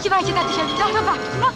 Kiwajcie, taty się no zobacz, no.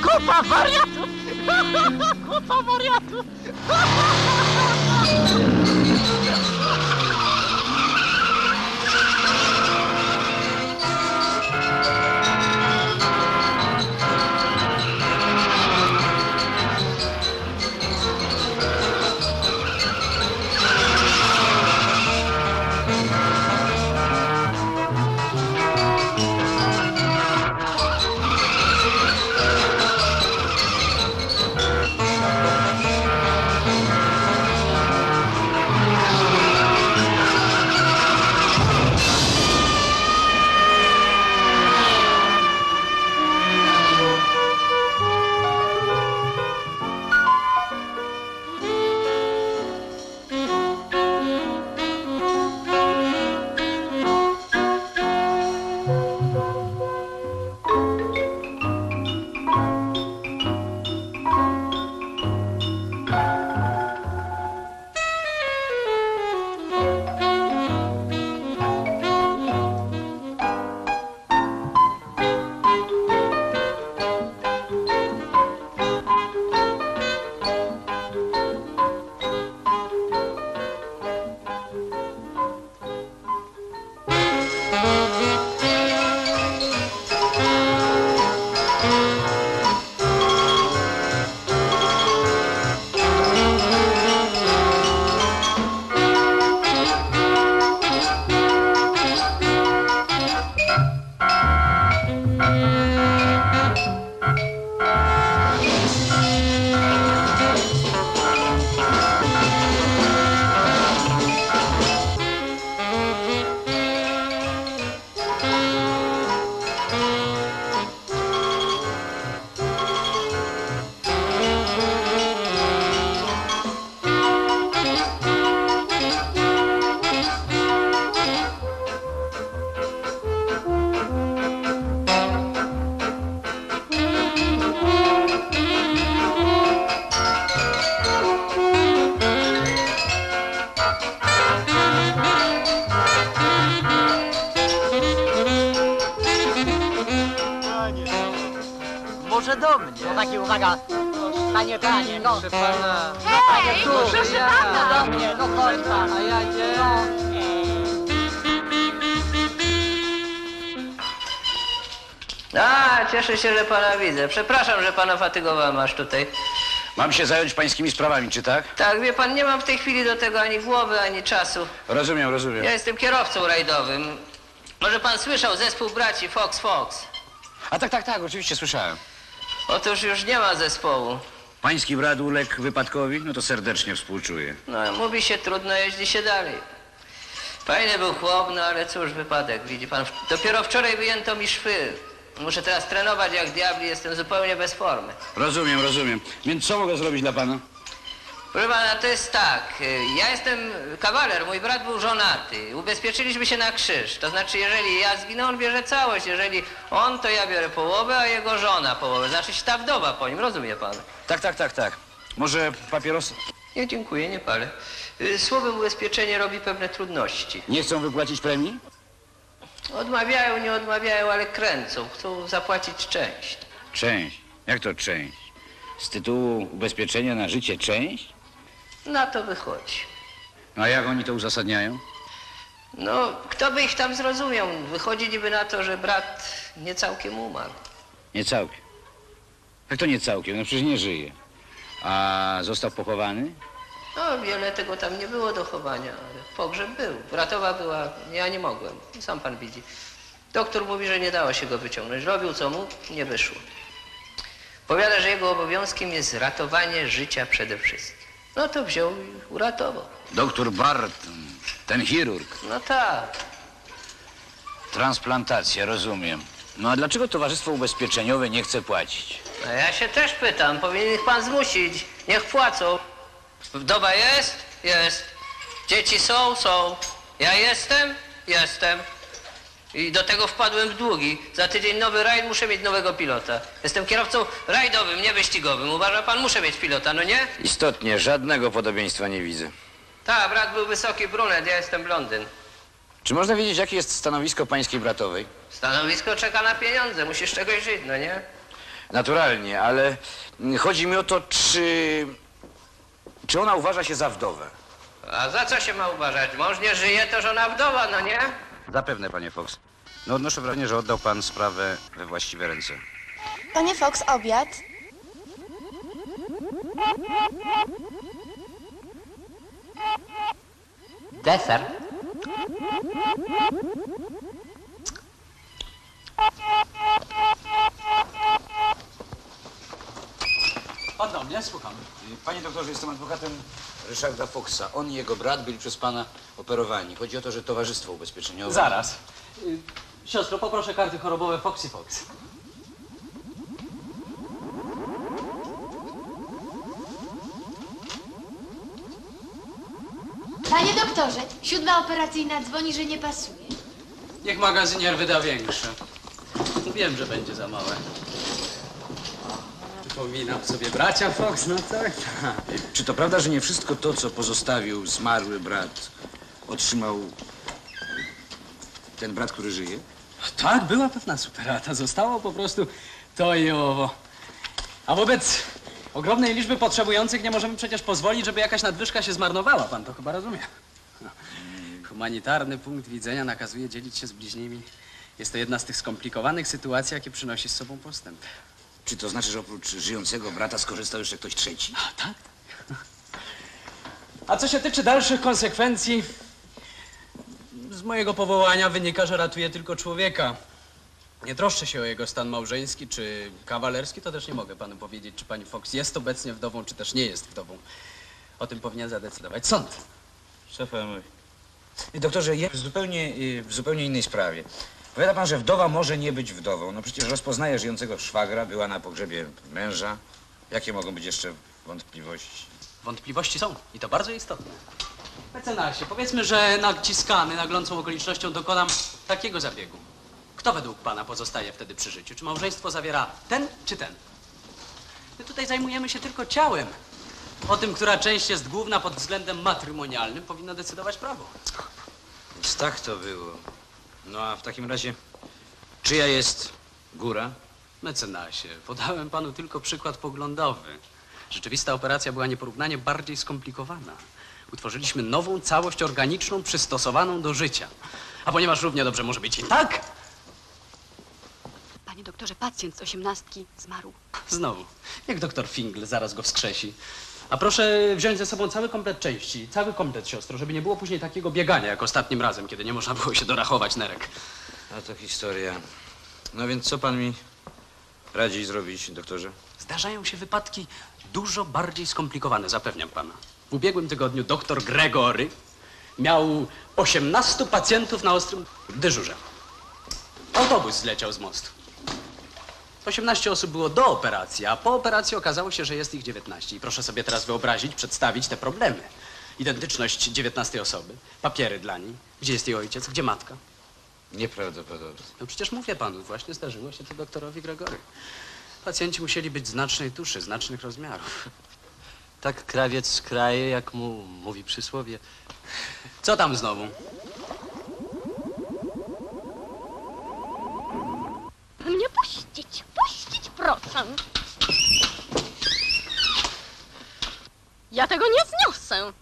Kupa wariatów! Kupa wariatów! Może do mnie. Chłopaki, uwaga. Panie, no. Proszę pana. Hej, proszę pana. Do mnie, do końca. A ja nie. A, cieszę się, że pana widzę. Przepraszam, że pana fatygowałem aż tutaj. Mam się zająć pańskimi sprawami, czy tak? Tak, wie pan, nie mam w tej chwili do tego ani głowy, ani czasu. Rozumiem, rozumiem. Ja jestem kierowcą rajdowym. Może pan słyszał zespół braci Fox Fox? A tak, oczywiście słyszałem. Otóż już nie ma zespołu. Pański brat uległ wypadkowi? No to serdecznie współczuję. No, mówi się, trudno, jeździ się dalej. Fajny był chłop, no ale cóż, wypadek, widzi pan. Dopiero wczoraj wyjęto mi szwy. Muszę teraz trenować jak diabli, jestem zupełnie bez formy. Rozumiem. Więc co mogę zrobić dla pana? Proszę pana, to jest tak, ja jestem kawaler, mój brat był żonaty, ubezpieczyliśmy się na krzyż, to znaczy jeżeli ja zginę, on bierze całość, jeżeli on, to ja biorę połowę, a jego żona połowę, znaczy ta wdowa po nim, rozumie pan? Tak. Może papierosa? Nie, dziękuję, nie palę. Słowem ubezpieczenie robi pewne trudności. Nie chcą wypłacić premii? Odmawiają, nie odmawiają, ale kręcą. Chcą zapłacić część. Część. Jak to część? Z tytułu ubezpieczenia na życie część? Na to wychodzi. No a jak oni to uzasadniają? No, kto by ich tam zrozumiał? Wychodzi niby na to, że brat nie całkiem umarł. Nie całkiem. Jak to nie całkiem? No przecież nie żyje. A został pochowany? No, wiele tego tam nie było do chowania, ale pogrzeb był. Bratowa była, ja nie mogłem. Sam pan widzi. Doktor mówi, że nie dało się go wyciągnąć. Robił co mógł, nie wyszło. Powiada, że jego obowiązkiem jest ratowanie życia przede wszystkim. No to wziął i uratował. Doktor Barton, ten chirurg. No tak. Transplantacja, rozumiem. No a dlaczego Towarzystwo Ubezpieczeniowe nie chce płacić? A ja się też pytam, powinien ich pan zmusić. Niech płacą. Wdowa jest? Jest. Dzieci są? Są. Ja jestem? Jestem. I do tego wpadłem w długi. Za tydzień nowy rajd, muszę mieć nowego pilota. Jestem kierowcą rajdowym, nie wyścigowym. Uważa pan, muszę mieć pilota, no nie? Istotnie, żadnego podobieństwa nie widzę. Tak, brat był wysoki brunet, ja jestem blondyn. Czy można wiedzieć, jakie jest stanowisko pańskiej bratowej? Stanowisko czeka na pieniądze, musisz czegoś żyć, no nie? Naturalnie, ale chodzi mi o to, czy ona uważa się za wdowę? A za co się ma uważać? Mąż nie żyje, to żona wdowa, no nie? Zapewne, panie Fox. No odnoszę wrażenie, że oddał pan sprawę we właściwe ręce. Panie Fox, obiad. Deser. Pan do mnie, słucham. Panie doktorze, jestem adwokatem Ryszarda Foxa. On i jego brat byli przez pana operowani. Chodzi o to, że Towarzystwo Ubezpieczeniowe... Zaraz. Siostro, poproszę karty chorobowe Foxy Fox. Panie doktorze, 7. operacyjna dzwoni, że nie pasuje. Niech magazynier wyda większe. Wiem, że będzie za małe. Przypominam sobie bracia Fox, no tak. Czy to prawda, że nie wszystko to, co pozostawił zmarły brat, otrzymał ten brat, który żyje? Tak, była pewna superata. Zostało po prostu to i owo. A wobec ogromnej liczby potrzebujących nie możemy przecież pozwolić, żeby jakaś nadwyżka się zmarnowała. Pan to chyba rozumie. Humanitarny punkt widzenia nakazuje dzielić się z bliźnimi. Jest to jedna z tych skomplikowanych sytuacji, jakie przynosi z sobą postęp. Czy to znaczy, że oprócz żyjącego brata skorzystał jeszcze ktoś trzeci? A, tak? A co się tyczy dalszych konsekwencji, z mojego powołania wynika, że ratuję tylko człowieka. Nie troszczę się o jego stan małżeński czy kawalerski, to też nie mogę panu powiedzieć, czy pani Fox jest obecnie wdową, czy też nie jest wdową. O tym powinien zadecydować sąd. Szefem. Doktorze, ja w zupełnie innej sprawie. Powiada pan, że wdowa może nie być wdową. No przecież rozpoznaje żyjącego szwagra, była na pogrzebie męża. Jakie mogą być jeszcze wątpliwości? Wątpliwości są i to bardzo istotne. Mecenasie, powiedzmy, że naciskany naglącą okolicznością dokonam takiego zabiegu. Kto według pana pozostaje wtedy przy życiu? Czy małżeństwo zawiera ten czy ten? My tutaj zajmujemy się tylko ciałem. O tym, która część jest główna pod względem matrymonialnym, powinno decydować prawo. Więc tak to było. No a w takim razie, czyja jest góra? Mecenasie, podałem panu tylko przykład poglądowy. Rzeczywista operacja była nieporównanie bardziej skomplikowana. Utworzyliśmy nową całość organiczną, przystosowaną do życia. A ponieważ równie dobrze może być i tak, Panie doktorze, pacjent z 18 zmarł. znowu, niech doktor Fingl zaraz go wskrzesi. A proszę wziąć ze sobą cały komplet części, cały komplet, siostro, żeby nie było później takiego biegania jak ostatnim razem, kiedy nie można było się dorachować nerek. A to historia. No więc co pan mi radzi zrobić, doktorze? Zdarzają się wypadki dużo bardziej skomplikowane, zapewniam pana. W ubiegłym tygodniu doktor Gregory miał 18 pacjentów na ostrym dyżurze. Autobus zleciał z mostu. 18 osób było do operacji, a po operacji okazało się, że jest ich 19. I proszę sobie teraz wyobrazić, przedstawić te problemy. Identyczność 19 osoby, papiery dla niej. Gdzie jest jej ojciec, gdzie matka? Nieprawdopodobne. No przecież mówię panu, właśnie zdarzyło się to doktorowi Gregory. Pacjenci musieli być znacznej tuszy, znacznych rozmiarów. Tak krawiec kraje, jak mu mówi przysłowie. Co tam znowu? Mnie puścić, puścić, proszę. Ja tego nie zniosę.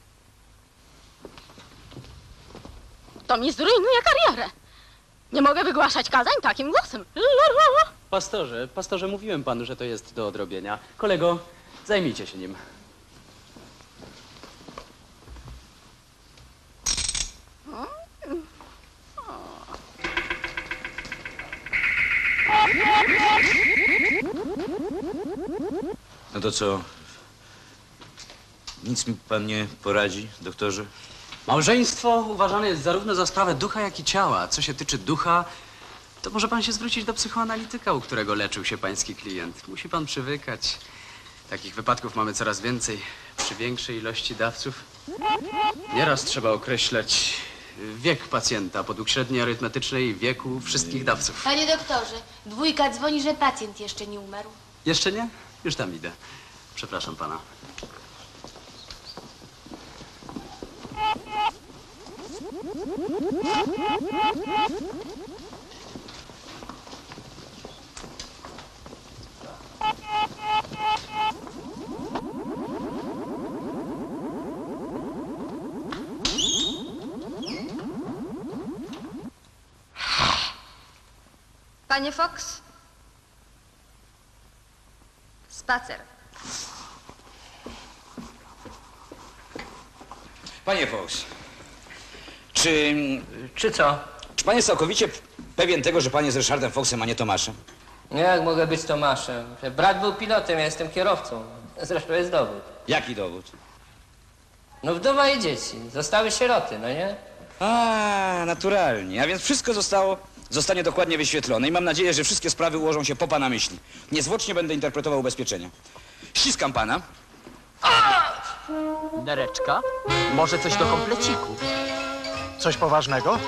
To mi zrujnuje karierę. Nie mogę wygłaszać kazań takim głosem. Pastorze, mówiłem panu, że to jest do odrobienia. Kolego, zajmijcie się nim. No to co? Nic mi pan nie poradzi, doktorze? Małżeństwo uważane jest zarówno za sprawę ducha, jak i ciała. Co się tyczy ducha, to może pan się zwrócić do psychoanalityka, u którego leczył się pański klient. Musi pan przywykać. Takich wypadków mamy coraz więcej. Przy większej ilości dawców nieraz trzeba określać wiek pacjenta podług średniej arytmetycznej wieku wszystkich dawców. Panie doktorze, dwójka dzwoni, że pacjent jeszcze nie umarł. Jeszcze nie? Już tam idę. Przepraszam pana. Panie Fox? Spacer. Panie Fox, Czy co? czy pan jest całkowicie pewien tego, że pan jest Ryszardem Foxem, a nie Tomaszem? Jak mogę być Tomaszem? Brat był pilotem, ja jestem kierowcą. Zresztą jest dowód. Jaki dowód? No wdowa i dzieci. Zostały sieroty, no nie? A, naturalnie. A więc wszystko zostanie dokładnie wyświetlone i mam nadzieję, że wszystkie sprawy ułożą się po pana myśli. Niezwłocznie będę interpretował ubezpieczenia. Ściskam pana. Nereczka? Może coś do kompleciku? Coś poważnego?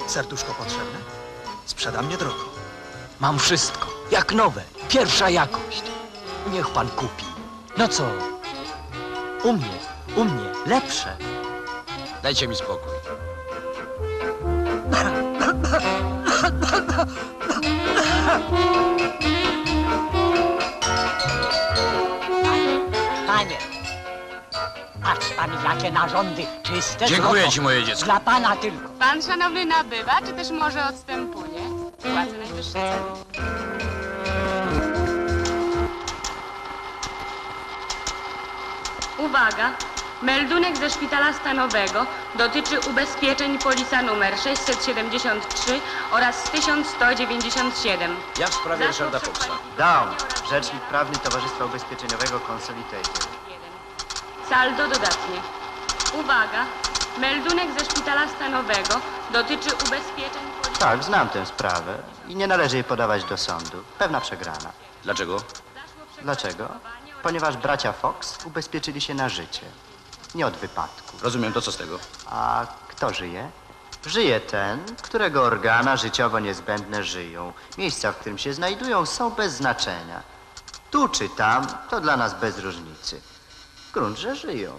Serduszko potrzebne? Sprzedam niedrogo. Mam wszystko. Jak nowe. Pierwsza jakość. Niech pan kupi. No co? U mnie. Lepsze. Dajcie mi spokój. Panie. Patrz pan, jakie narządy czyste. Dziękuję złoto. ci, moje dziecko. Dla pana tylko. Pan szanowny nabywa, czy też może odstępuje? Płacę najwyższe ceny. Uwaga! Meldunek ze szpitala stanowego dotyczy ubezpieczeń polisa numer 673 oraz 1197. Ja w sprawie Ryszarda Foxa. Down, rzecznik prawny Towarzystwa Ubezpieczeniowego Consolidated. Saldo dodatnie. Uwaga! Meldunek ze szpitala stanowego dotyczy ubezpieczeń polisa... Tak, znam tę sprawę i nie należy jej podawać do sądu. Pewna przegrana. Dlaczego? Dlaczego? Ponieważ bracia Fox ubezpieczyli się na życie. Nie od wypadku. Rozumiem, to co z tego? A kto żyje? Żyje ten, którego organa życiowo niezbędne żyją. Miejsca, w którym się znajdują, są bez znaczenia. Tu czy tam, to dla nas bez różnicy. Grunt, że żyją.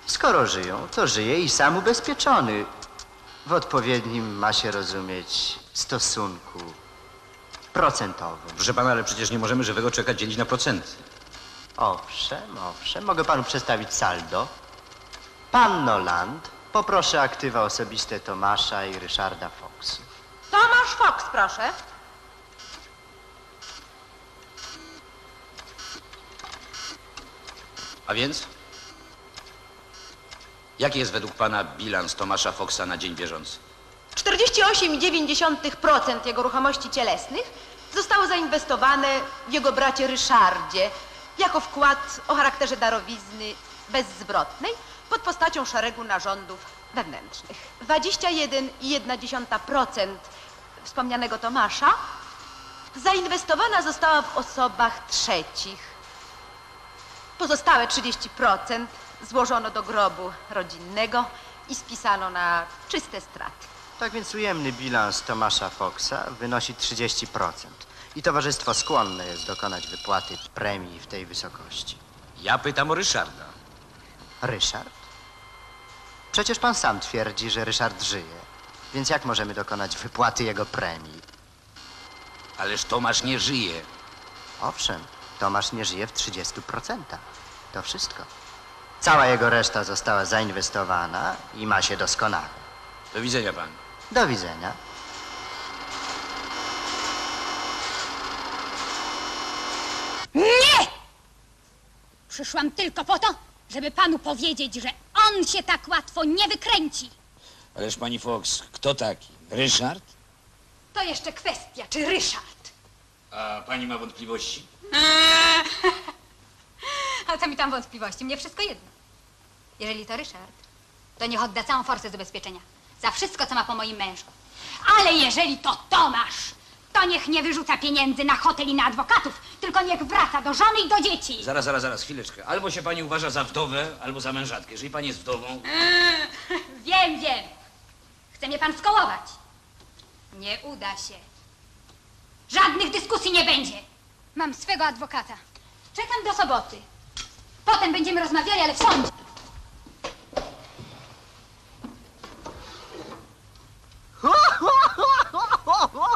Skoro żyją, to żyje i sam ubezpieczony. W odpowiednim, ma się rozumieć, stosunku procentowym. Proszę pana, ale przecież nie możemy żywego człowieka dzielić na procenty. Owszem, owszem. Mogę panu przedstawić saldo. Panno Land, poproszę aktywa osobiste Tomasza i Ryszarda Foxa. Tomasz Fox, proszę. A więc? Jaki jest według pana bilans Tomasza Foxa na dzień bieżący? 48,9% jego ruchomości cielesnych zostało zainwestowane w jego bracie Ryszardzie jako wkład o charakterze darowizny bezzwrotnej pod postacią szeregu narządów wewnętrznych. 21,1% wspomnianego Tomasza zainwestowana została w osobach trzecich. Pozostałe 30% złożono do grobu rodzinnego i spisano na czyste straty. Tak więc ujemny bilans Tomasza Foxa wynosi 30%. I towarzystwo skłonne jest dokonać wypłaty premii w tej wysokości. Ja pytam o Ryszarda. Ryszard? Przecież pan sam twierdzi, że Ryszard żyje. Więc jak możemy dokonać wypłaty jego premii? Ależ Tomasz nie żyje. Owszem, Tomasz nie żyje w 30%. To wszystko. Cała jego reszta została zainwestowana i ma się doskonale. Do widzenia pan. Do widzenia. Nie! Przyszłam tylko po to, żeby panu powiedzieć, że on się tak łatwo nie wykręci. Ależ pani Fox, kto taki? Ryszard? To jeszcze kwestia, czy Ryszard. A pani ma wątpliwości? A co mi tam wątpliwości? Mnie wszystko jedno. Jeżeli to Ryszard, to niech odda całą forsę z ubezpieczenia. Za wszystko, co ma po moim mężu. Ale jeżeli to Tomasz, to niech nie wyrzuca pieniędzy na hotel i na adwokatów, tylko niech wraca do żony i do dzieci. Zaraz, chwileczkę. Albo się pani uważa za wdowę, albo za mężatkę. Jeżeli pani jest wdową... Wiem. Chce mnie pan skołować. Nie uda się. Żadnych dyskusji nie będzie. Mam swego adwokata. Czekam do soboty. Potem będziemy rozmawiali, ale w sądzie.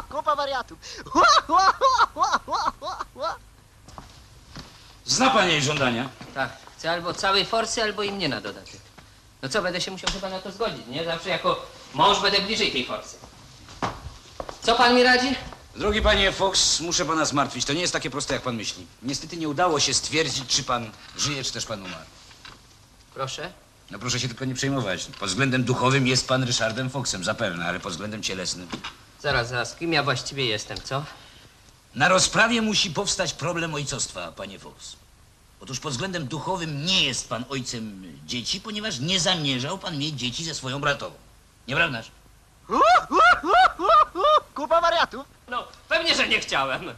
Kupa wariatów. Zna pani jej żądania? Tak, chcę albo całej forsy, albo i mnie na dodatek. No co, będę się musiał chyba na to zgodzić, nie? Zawsze jako mąż będę bliżej tej forsy. Co pan mi radzi? Drogi panie Fox, muszę pana zmartwić. To nie jest takie proste, jak pan myśli. Niestety nie udało się stwierdzić, czy pan żyje, czy też pan umarł. Proszę. No proszę się tylko nie przejmować. Pod względem duchowym jest pan Ryszardem Foxem, zapewne, ale pod względem cielesnym... Zaraz, kim ja właściwie jestem, co? Na rozprawie musi powstać problem ojcostwa, panie Fox. Otóż pod względem duchowym nie jest pan ojcem dzieci, ponieważ nie zamierzał pan mieć dzieci ze swoją bratową. Nieprawdaż? Kupa wariatów. No, pewnie, że nie chciałem.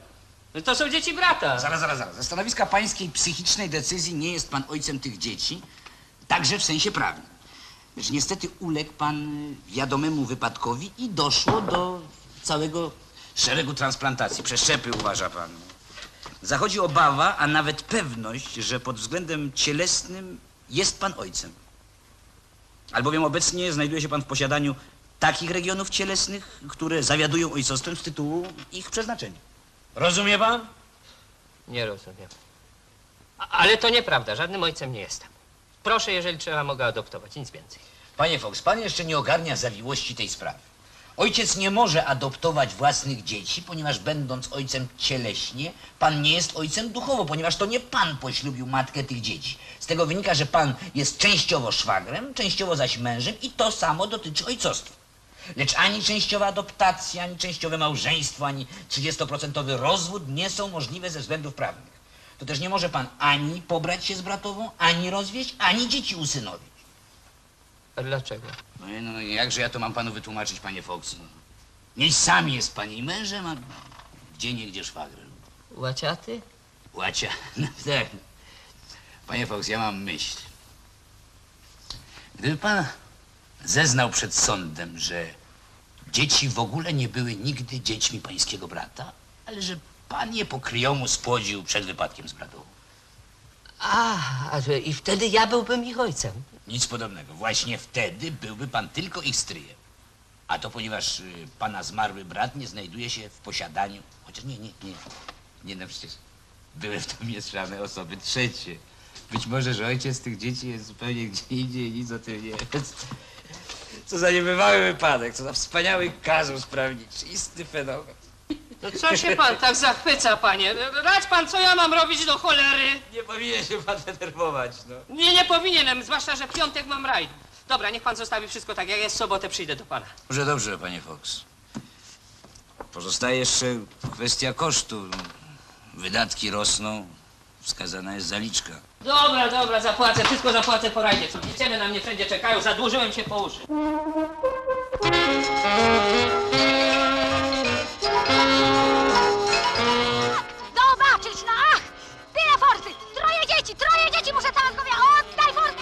To są dzieci brata. Zaraz. Ze stanowiska pańskiej psychicznej decyzji nie jest pan ojcem tych dzieci, także w sensie prawnym. Lecz niestety uległ pan wiadomemu wypadkowi i doszło do całego szeregu transplantacji. Przeszczepy, uważa pan. Zachodzi obawa, a nawet pewność, że pod względem cielesnym jest pan ojcem. Albowiem obecnie znajduje się pan w posiadaniu takich regionów cielesnych, które zawiadują ojcostwem z tytułu ich przeznaczenia. Rozumie pan? Nie rozumiem. Ale to nieprawda, żadnym ojcem nie jestem. Proszę, jeżeli trzeba, mogę adoptować, nic więcej. Panie Fox, pan jeszcze nie ogarnia zawiłości tej sprawy. Ojciec nie może adoptować własnych dzieci, ponieważ będąc ojcem cieleśnie, pan nie jest ojcem duchowo, ponieważ to nie pan poślubił matkę tych dzieci. Z tego wynika, że pan jest częściowo szwagrem, częściowo zaś mężem i to samo dotyczy ojcostwa. Lecz ani częściowa adoptacja, ani częściowe małżeństwo, ani 30% rozwód nie są możliwe ze względów prawnych. To też nie może pan ani pobrać się z bratową, ani rozwieść, ani dzieci usynowić. A dlaczego? No jakże ja to mam panu wytłumaczyć, panie Fox? Nie sam jest pani mężem, a gdzie szwagrem. Łaciaty? Łacia? No tak. Panie Fox, ja mam myśl. Gdyby pan zeznał przed sądem, że dzieci w ogóle nie były nigdy dziećmi pańskiego brata, ale że pan je po kryjomu spłodził przed wypadkiem z bratową. I wtedy ja byłbym ich ojcem. Nic podobnego. Właśnie wtedy byłby pan tylko ich stryjem. A to ponieważ pana zmarły brat nie znajduje się w posiadaniu... Chociaż nie, no przecież były w to mieszane osoby trzecie. Być może, że ojciec tych dzieci jest zupełnie gdzie indziej, nic o tym nie jest. Co za niebywały wypadek, co za wspaniały kazus prawniczy, istny fenomen. No co się pan tak zachwyca, panie? Radź pan, co ja mam robić do cholery? Nie powinien się pan denerwować, no. Nie powinienem, zwłaszcza, że w piątek mam rajd. Dobra, niech pan zostawi wszystko tak, jak jest, w sobotę przyjdę do pana. Dobrze, panie Fox. Pozostaje jeszcze kwestia kosztu. Wydatki rosną, wskazana jest zaliczka. Dobra, zapłacę, wszystko zapłacę po rajdzie. Co, dziewczyny na mnie wszędzie czekają, zadłużyłem się po uszy. Zobaczyć, no ach! Tyle forsy! Troje dzieci, muszę całe zgowie! Oddaj forsy!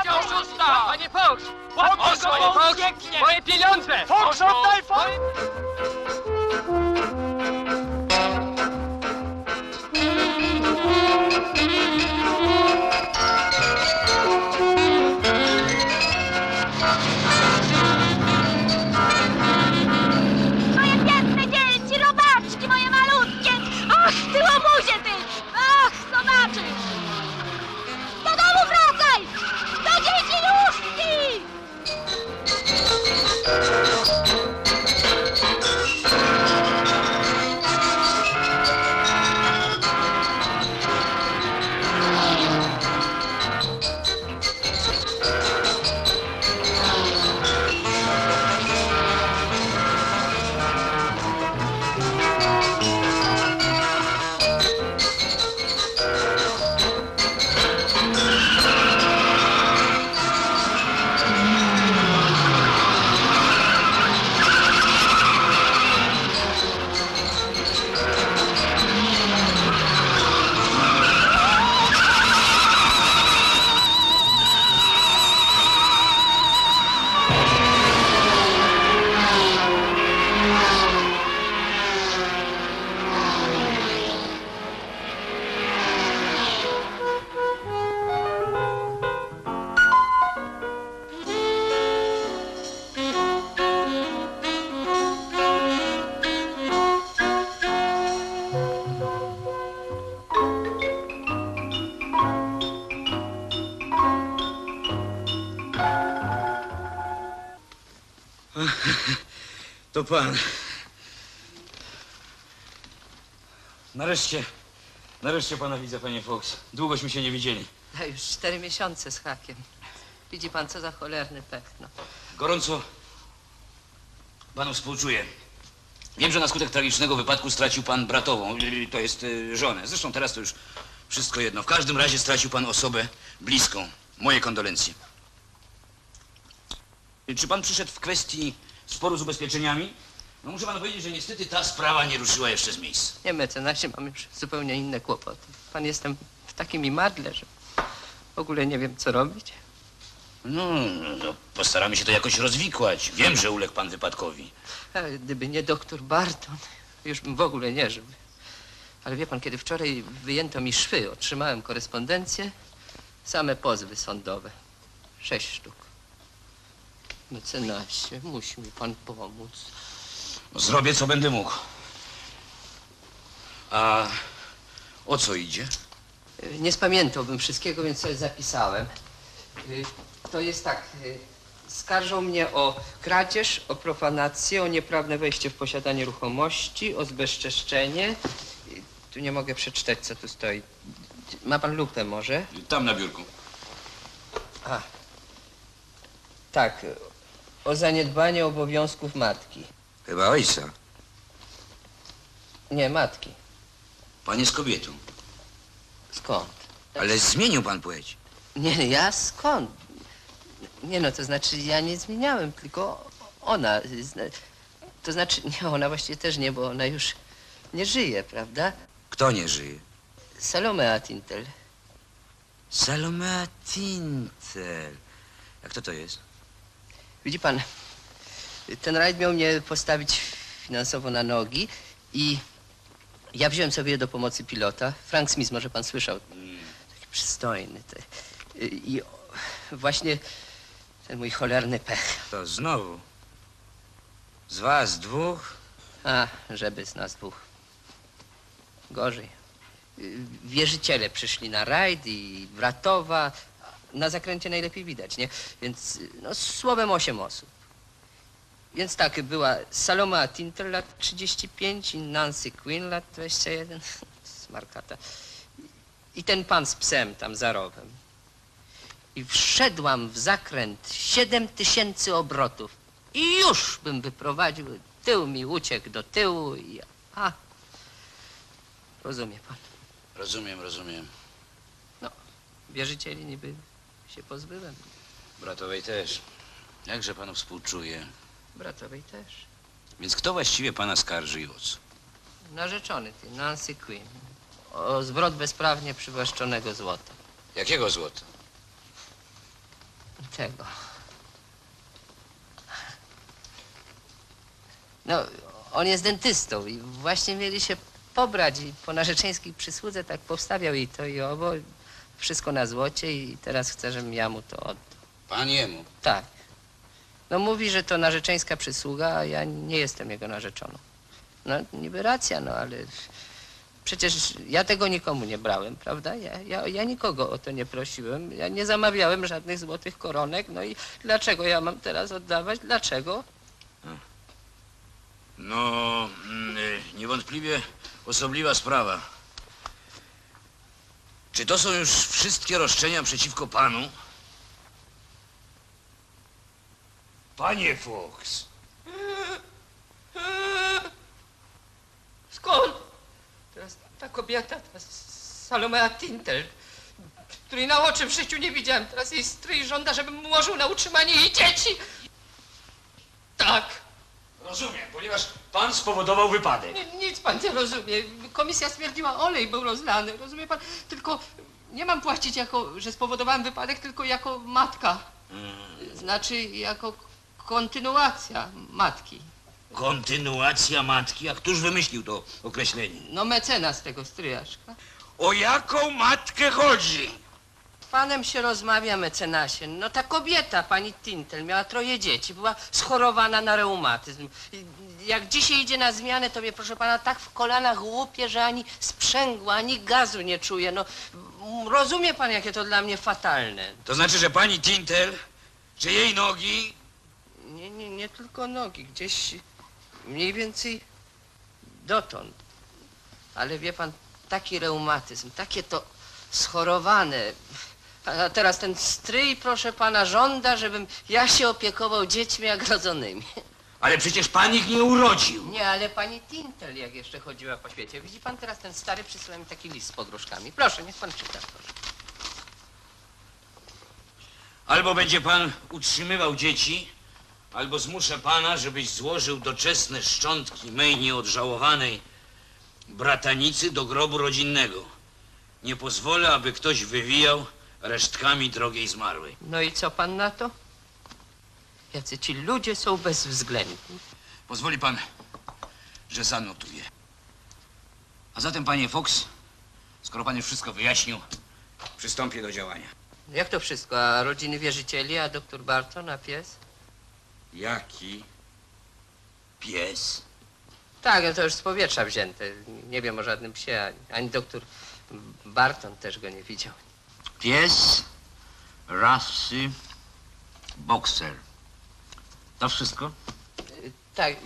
Wciąż usta! Panie Fox! Panie Fox! Moje pieniądze! Fox, oddaj Fox! To pan. Nareszcie pana widzę, panie Fox. Długośmy się nie widzieli. A już 4 miesiące z hakiem. Widzi pan, co za cholerny pech, no. Gorąco panu współczuję. Wiem, że na skutek tragicznego wypadku stracił pan bratową, to jest żonę. Zresztą teraz to już wszystko jedno. W każdym razie stracił pan osobę bliską. Moje kondolencje. Czy pan przyszedł w kwestii sporu z ubezpieczeniami? No muszę panu powiedzieć, że niestety ta sprawa nie ruszyła jeszcze z miejsca. Nie, mecenasie, mam już zupełnie inne kłopoty. Pan, jestem w takim imadle, że w ogóle nie wiem, co robić. No, postaramy się to jakoś rozwikłać. Wiem, że uległ pan wypadkowi. A gdyby nie doktor Barton, już bym w ogóle nie żył. Ale wie pan, kiedy wczoraj wyjęto mi szwy, otrzymałem korespondencję, same pozwy sądowe. 6 sztuk. Mecenasie, musi mi pan pomóc. Zrobię, co będę mógł. A o co idzie? Nie spamiętałbym wszystkiego, więc sobie zapisałem. To jest tak, skarżą mnie o kradzież, o profanację, o nieprawne wejście w posiadanie ruchomości, o zbezczeszczenie. Tu nie mogę przeczytać, co tu stoi. Ma pan lupę może? Tam na biurku. A, tak, o zaniedbanie obowiązków matki. Chyba ojca. Nie, matki. Pan jest kobietą. Skąd? Ale zmienił pan płeć. Nie, ja skąd? Nie no, to znaczy ja nie zmieniałem, tylko ona. To znaczy, nie, ona właściwie też nie, bo ona już nie żyje, prawda? Kto nie żyje? Salomea Tintel. Salomea Tintel. Jak to jest? Widzi pan, ten rajd miał mnie postawić finansowo na nogi i ja wziąłem sobie do pomocy pilota. Frank Smith, może pan słyszał. Taki przystojny. I właśnie ten mój cholerny pech. To znowu? Z was dwóch? A, żeby z nas dwóch. Gorzej. Wierzyciele przyszli na rajd i Bratowa. Na zakręcie najlepiej widać, nie? Więc, no, słowem 8 osób. Więc tak, była Salomea Tintel, lat 35 i Nancy Quinn, lat 21. Smarkata. I ten pan z psem tam za rowem. I wszedłam w zakręt 7000 obrotów. I już bym wyprowadził. Tył mi uciekł do tyłu i... A, rozumie pan. Rozumiem. No, wierzycieli niby się pozbyłem. Bratowej też. Jakże panu współczuję. Bratowej też. Więc kto właściwie pana skarży i o co? Narzeczony ty, Nancy Quinn. O zwrot bezprawnie przywłaszczonego złota. Jakiego złota? Tego. No, on jest dentystą i właśnie mieli się pobrać i po narzeczeńskiej przysłudze tak powstawiał jej to i owo. Wszystko na złocie i teraz chce, żebym ja mu to oddał. Pan jemu? Tak. No mówi, że to narzeczeńska przysługa, a ja nie jestem jego narzeczoną. No niby racja, no ale przecież ja tego nikomu nie brałem, prawda? Ja nikogo o to nie prosiłem. Ja nie zamawiałem żadnych złotych koronek. No i dlaczego ja mam teraz oddawać? Dlaczego? No, niewątpliwie osobliwa sprawa. Czy to są już wszystkie roszczenia przeciwko panu? Panie Fox! Skąd? Teraz ta kobieta, ta Salomea Tintel, której na oczy w życiu nie widziałem. Teraz jej stryj żąda, żebym mu ułożył na utrzymanie jej dzieci. Tak. Rozumiem, ponieważ pan spowodował wypadek. Nic pan nie rozumie. Komisja stwierdziła, olej był rozlany. Rozumie pan? Tylko nie mam płacić jako, że spowodowałem wypadek, tylko jako matka. Znaczy jako kontynuacja matki. Kontynuacja matki? A któż wymyślił to określenie? No mecenas tego stryjaszka. O jaką matkę chodzi? Z panem się rozmawia, mecenasie. No ta kobieta, pani Tintel, miała 3 dzieci. Była schorowana na reumatyzm. Jak dzisiaj idzie na zmianę, to mnie, proszę pana, tak w kolanach łupie, że ani sprzęgła, ani gazu nie czuje. No, rozumie pan, jakie to dla mnie fatalne. To znaczy, że pani Tintel, czy jej nogi Nie tylko nogi, gdzieś mniej więcej dotąd. Ale wie pan, taki reumatyzm, takie to schorowane. A teraz ten stryj, proszę pana, żąda, żebym ja się opiekował dziećmi agrodzonymi. Ale przecież pan ich nie urodził. Nie, ale pani Tintel, jak jeszcze chodziła po świecie. Widzi pan, teraz ten stary przysłał mi taki list z pogróżkami. Proszę, niech pan czyta, proszę. Albo będzie pan utrzymywał dzieci, albo zmuszę pana, żebyś złożył doczesne szczątki mej nieodżałowanej bratanicy do grobu rodzinnego. Nie pozwolę, aby ktoś wywijał resztkami drogiej zmarłej. No i co pan na to? Jacy ci ludzie są bezwzględni. Pozwoli pan, że zanotuję. A zatem, panie Fox, skoro pan już wszystko wyjaśnił, przystąpię do działania. Jak to wszystko? A rodziny wierzycieli, a doktor Barton, a pies? Jaki pies? Tak, to już z powietrza wzięte. Nie wiem o żadnym psie, ani doktor Barton też go nie widział. Pies rasy bokser. To wszystko? Tak,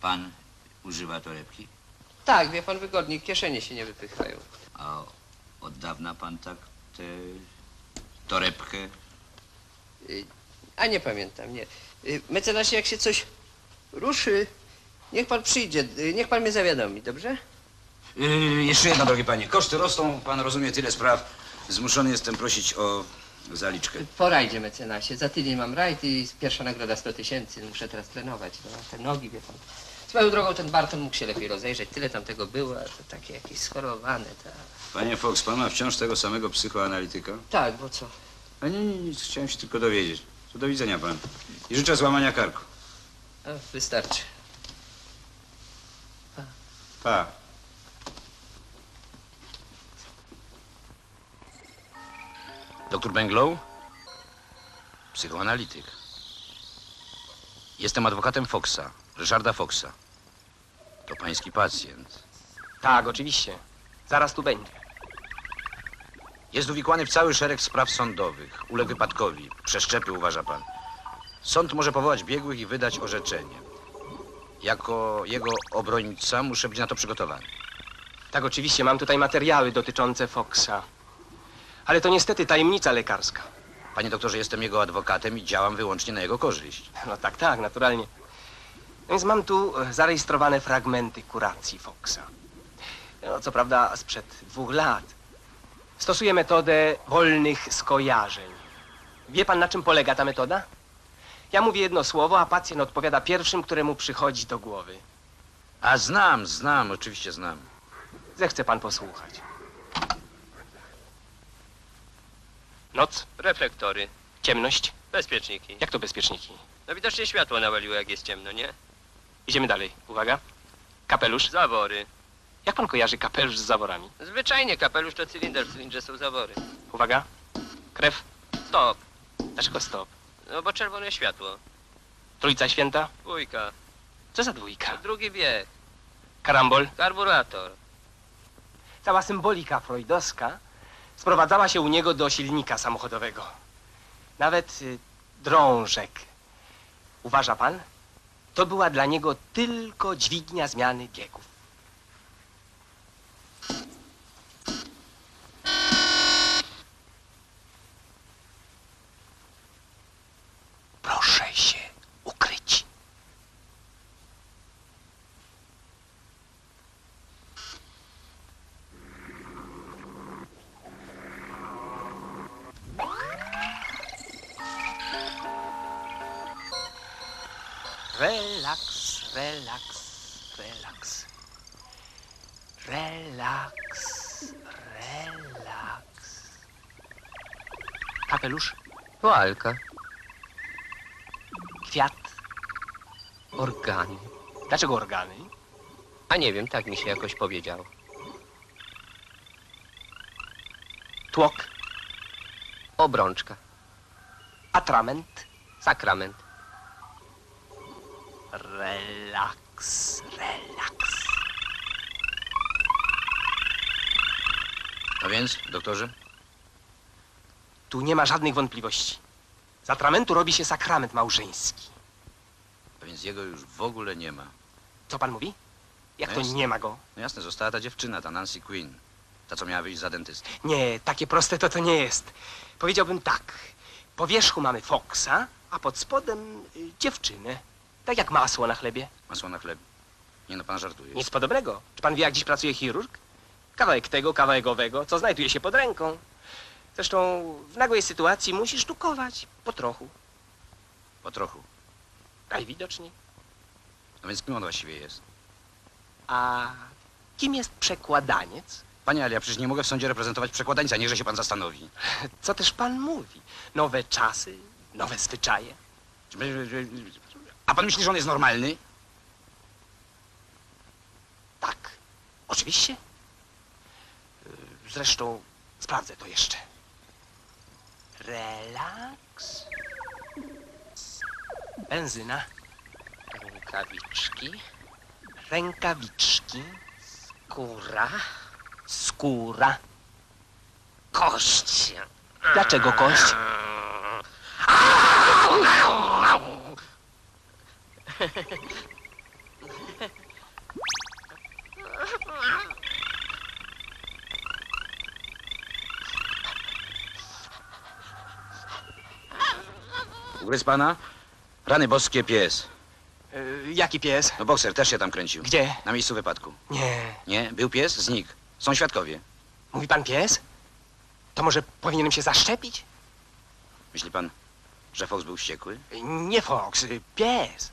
Pan używa torebki? tak, wie pan, wygodniej, kieszenie się nie wypychają. A od dawna pan tak tę torebkę? A nie pamiętam, nie. Mecenasie, jak się coś ruszy, niech pan przyjdzie, niech pan mnie zawiadomi, dobrze? Jeszcze jedno, drogi panie. Koszty rosną, pan rozumie tyle spraw. Zmuszony jestem prosić o zaliczkę. Po rajdzie, mecenasie. Za tydzień mam rajd i pierwsza nagroda 100 000. Muszę teraz trenować. No, te nogi, wie pan. Swoją drogą ten Barton mógł się lepiej rozejrzeć. Tyle tam tego było, a to takie jakieś schorowane. Panie Fox, pan ma wciąż tego samego psychoanalityka? Tak, bo co? A nie, nic. Chciałem się tylko dowiedzieć. To do widzenia pan. I życzę złamania karku. A, wystarczy. Pa. Doktor Benglow? Psychoanalityk. Jestem adwokatem Foxa, Ryszarda Foxa. To pański pacjent. Tak, oczywiście. Zaraz tu będzie. Jest uwikłany w cały szereg spraw sądowych. Uległ wypadkowi. Przeszczepy, uważa pan. Sąd może powołać biegłych i wydać orzeczenie. Jako jego obrońca muszę być na to przygotowany. Tak, oczywiście. Mam tutaj materiały dotyczące Foxa. Ale to niestety tajemnica lekarska. Panie doktorze, jestem jego adwokatem i działam wyłącznie na jego korzyść. No tak, tak, naturalnie. No więc mam tu zarejestrowane fragmenty kuracji Foxa. No, co prawda sprzed 2 lat. Stosuję metodę wolnych skojarzeń. Wie pan, na czym polega ta metoda? Ja mówię jedno słowo, a pacjent odpowiada pierwszym, któremu przychodzi do głowy. A znam, oczywiście znam. Zechce pan posłuchać. Noc. Reflektory. Ciemność. Bezpieczniki. Jak to bezpieczniki? No widocznie światło nawaliło, jak jest ciemno, nie? Idziemy dalej. Uwaga. Kapelusz. Zawory. Jak pan kojarzy kapelusz z zaworami? Zwyczajnie kapelusz to cylinder, w cylindrze są zawory. Uwaga. Krew. Stop. Dlaczego stop? No bo czerwone światło. Trójca święta. 2. Co za 2? Drugi bieg. Karambol. Karburator. Cała symbolika freudowska sprowadzała się u niego do silnika samochodowego. Nawet drążek. Uważa pan? To była dla niego tylko dźwignia zmiany biegów. Proszę się ukryć. Relaks, relaks, relaks. Relaks, relaks. Kapelusz? Lalka. Kwiat. Organy. Dlaczego organy? A nie wiem, tak mi się jakoś powiedziało. Tłok. Obrączka. Atrament. Sakrament. Relaks, relaks. A więc, doktorze? Tu nie ma żadnych wątpliwości. Z atramentu robi się sakrament małżeński. A więc jego już w ogóle nie ma. Co pan mówi? Jak No to jasne. nie ma go? No jasne, została ta dziewczyna, ta Nancy Quinn. Ta, co miała wyjść za dentystę. Nie, takie proste to nie jest. Powiedziałbym tak. Po wierzchu mamy Foxa, a pod spodem dziewczynę. Tak jak masło na chlebie. Masło na chleb. Nie no, pan żartuje. Nic podobnego. Czy pan wie, jak dziś pracuje chirurg? Kawałek tego, kawałek owego, co znajduje się pod ręką. Zresztą w nagłej sytuacji musi sztukować. Po trochu. Po trochu. Najwidoczniej. No więc kim on właściwie jest? A kim jest przekładaniec? Panie, ale ja przecież nie mogę w sądzie reprezentować przekładańca, niechże się pan zastanowi. Co też pan mówi? Nowe czasy, nowe zwyczaje. A pan myśli, że on jest normalny? Tak, oczywiście. Zresztą sprawdzę to jeszcze. Relaks. Benzyna. Rękawiczki. Rękawiczki. Skóra. Skóra. Kość. Dlaczego kość? Ugryzł pana? Rany boskie, pies. Jaki pies? No bokser też się tam kręcił. Gdzie? Na miejscu wypadku. Nie. Nie? Był pies? Znikł. Są świadkowie. Mówi pan pies? To może powinienem się zaszczepić? Myśli pan, że Fox był wściekły? Nie Fox, pies.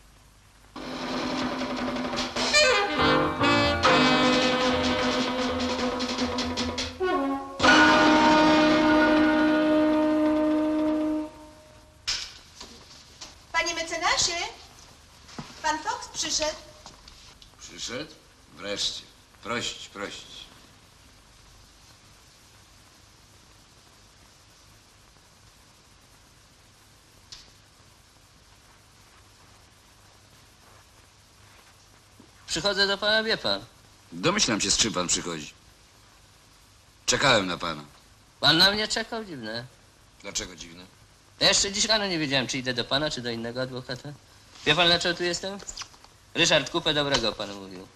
Panie mecenasie, pan Fox przyszedł. Przyszedł? Wreszcie. Prosić, prosić. Przychodzę do pana, wie pan. Domyślam się, z czym pan przychodzi. Czekałem na pana. Pan na mnie czekał? Dziwne. Dlaczego dziwne? Ja jeszcze dziś rano nie wiedziałem, czy idę do pana, czy do innego adwokata. Wie pan, dlaczego tu jestem? Ryszard kupę dobrego panu mówił.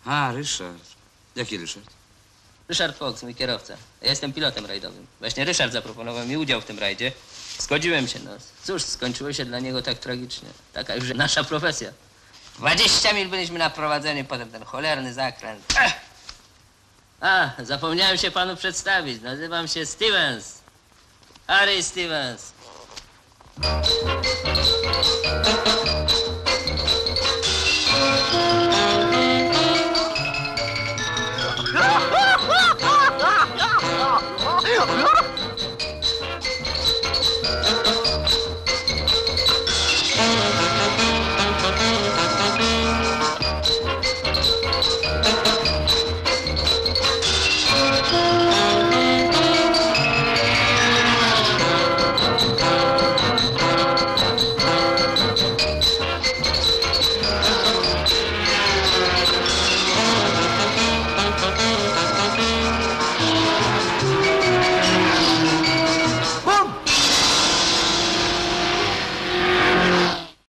A, Ryszard. Jaki Ryszard? Ryszard Fox, mój kierowca. Ja jestem pilotem rajdowym. Właśnie Ryszard zaproponował mi udział w tym rajdzie. Zgodziłem się, no. Cóż, skończyło się dla niego tak tragicznie. Taka już nasza profesja. 20 mil byliśmy na prowadzeniu, potem ten cholerny zakręt. A, zapomniałem się panu przedstawić. Nazywam się Stevens. Harry Stevens.